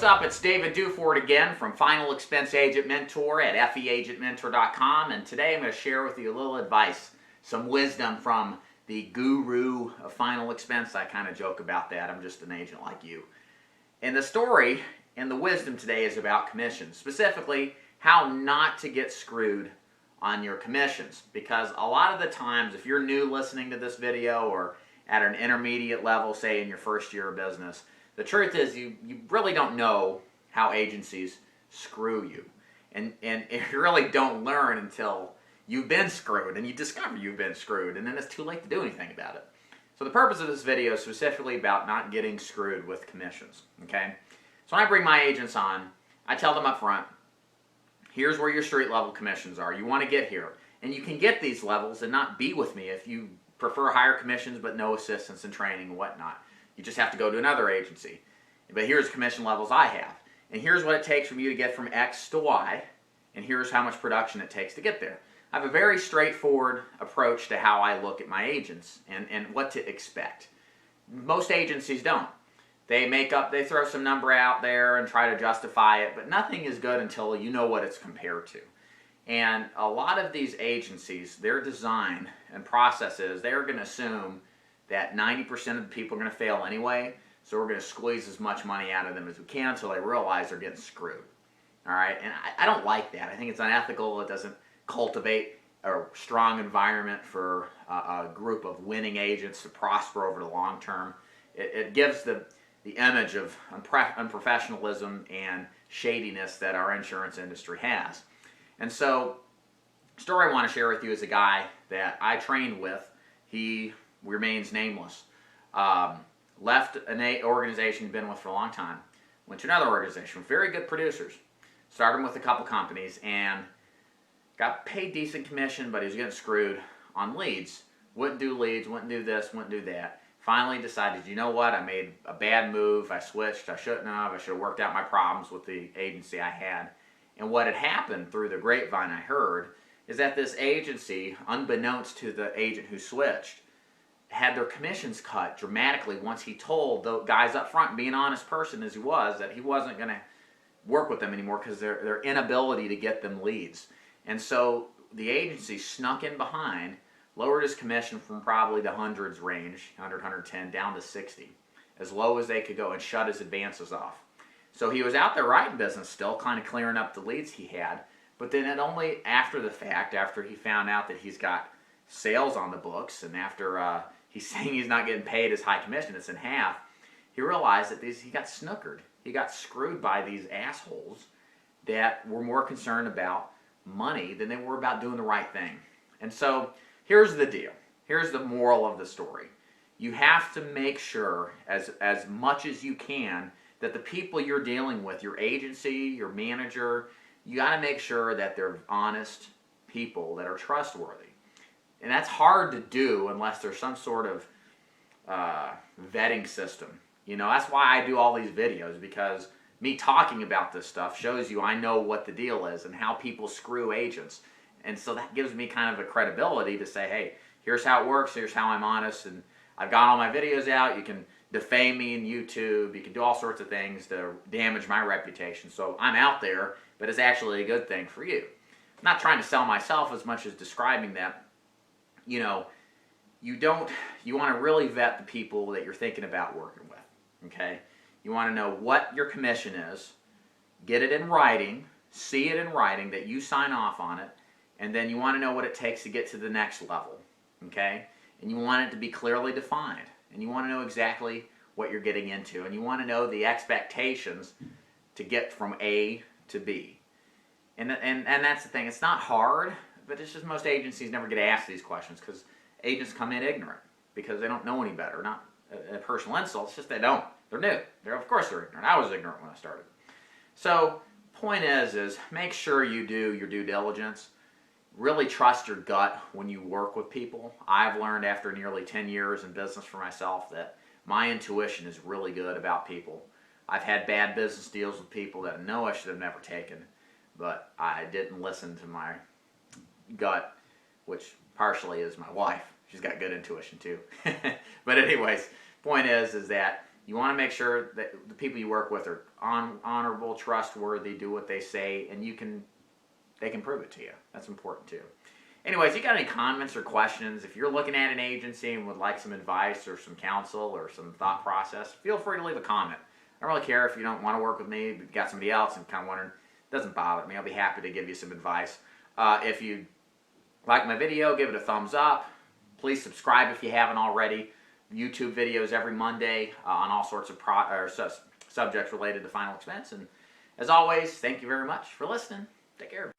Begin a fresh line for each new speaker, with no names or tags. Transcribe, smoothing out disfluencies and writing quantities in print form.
what's up? It's David Duford again from Final Expense Agent Mentor at feagentmentor.com, and today I'm going to share with you a little advice, some wisdom from the guru of Final Expense. I kind of joke about that. I'm just an agent like you. And the story and the wisdom today is about commissions, specifically how not to get screwed on your commissions. Because a lot of the times, if you're new listening to this video or at an intermediate level, say in your first year of business, the truth is you really don't know how agencies screw you. And you really don't learn until you've been screwed and you discover you've been screwed, and then it's too late to do anything about it. So the purpose of this video is specifically about not getting screwed with commissions, okay? So when I bring my agents on, I tell them up front, here's where your street level commissions are. You want to get here. And you can get these levels and not be with me if you prefer higher commissions but no assistance and training and whatnot. You just have to go to another agency. But here's commission levels I have. And here's what it takes for you to get from X to Y. And here's how much production it takes to get there. I have a very straightforward approach to how I look at my agents and what to expect. Most agencies don't. They throw some number out there and try to justify it, but nothing is good until you know what it's compared to. And a lot of these agencies, their design and processes, they're going to assume that 90% of the people are going to fail anyway, so we're going to squeeze as much money out of them as we can until they realize they're getting screwed. All right, and I don't like that. I think it's unethical. It doesn't cultivate a strong environment for a group of winning agents to prosper over the long term. It gives the image of unprofessionalism and shadiness that our insurance industry has. And so, the story I want to share with you is a guy that I trained with. He remains nameless. Left an organization he'd been with for a long time. Went to another organization with very good producers. Started with a couple companies and got paid decent commission, but he was getting screwed on leads. Wouldn't do leads, wouldn't do this, wouldn't do that. Finally decided, you know what, I made a bad move. I switched. I shouldn't have. I should have worked out my problems with the agency I had. And what had happened through the grapevine I heard is that this agency, unbeknownst to the agent who switched, had their commissions cut dramatically once he told the guys up front, being an honest person as he was, that he wasn't going to work with them anymore because their inability to get them leads. And so the agency snuck in behind, lowered his commission from probably the hundreds range, 100, 110, down to 60, as low as they could go, and shut his advances off. So he was out there writing business still, kind of clearing up the leads he had, but then it only after the fact, after he found out that he's got sales on the books, and after he's saying he's not getting paid his high commission, it's in half, he realized that he got snookered. He got screwed by these assholes that were more concerned about money than they were about doing the right thing. And so here's the deal. Here's the moral of the story. You have to make sure as much as you can that the people you're dealing with, your agency, your manager, you got to make sure that they're honest people that are trustworthy. And that's hard to do unless there's some sort of vetting system. You know, that's why I do all these videos, because me talking about this stuff shows you I know what the deal is and how people screw agents. And so that gives me kind of a credibility to say, hey, here's how it works, here's how I'm honest, and I've got all my videos out. You can defame me in YouTube, you can do all sorts of things to damage my reputation. So I'm out there, but it's actually a good thing for you. I'm not trying to sell myself as much as describing that, you know, you want to really vet the people that you're thinking about working with, okay? You want to know what your commission is, get it in writing, see it in writing that you sign off on it, and then you want to know what it takes to get to the next level, okay? And you want it to be clearly defined, and you want to know exactly what you're getting into, and you want to know the expectations to get from A to B. And that's the thing. It's not hard, but it's just most agencies never get asked these questions because agents come in ignorant because they don't know any better. Not a personal insult. It's just they don't. They're new. Of course they're ignorant. I was ignorant when I started. So point is make sure you do your due diligence. Really trust your gut when you work with people. I've learned after nearly 10 years in business for myself that my intuition is really good about people. I've had bad business deals with people that I know I should have never taken, but I didn't listen to my gut, which partially is my wife. She's got good intuition too. But anyways, point is that You want to make sure that the people you work with are honorable, trustworthy, do what they say, and they can prove it to you. That's important too. Anyways, you got any comments or questions? If you're looking at an agency and would like some advice or some counsel or some thought process, feel free to leave a comment. I don't really care if you don't want to work with me, but you got somebody else and kind of wondering. It doesn't bother me. I'll be happy to give you some advice. If you like my video, give it a thumbs up. Please subscribe if you haven't already. YouTube videos every Monday on all sorts of subjects related to final expense. And as always, thank you very much for listening. Take care.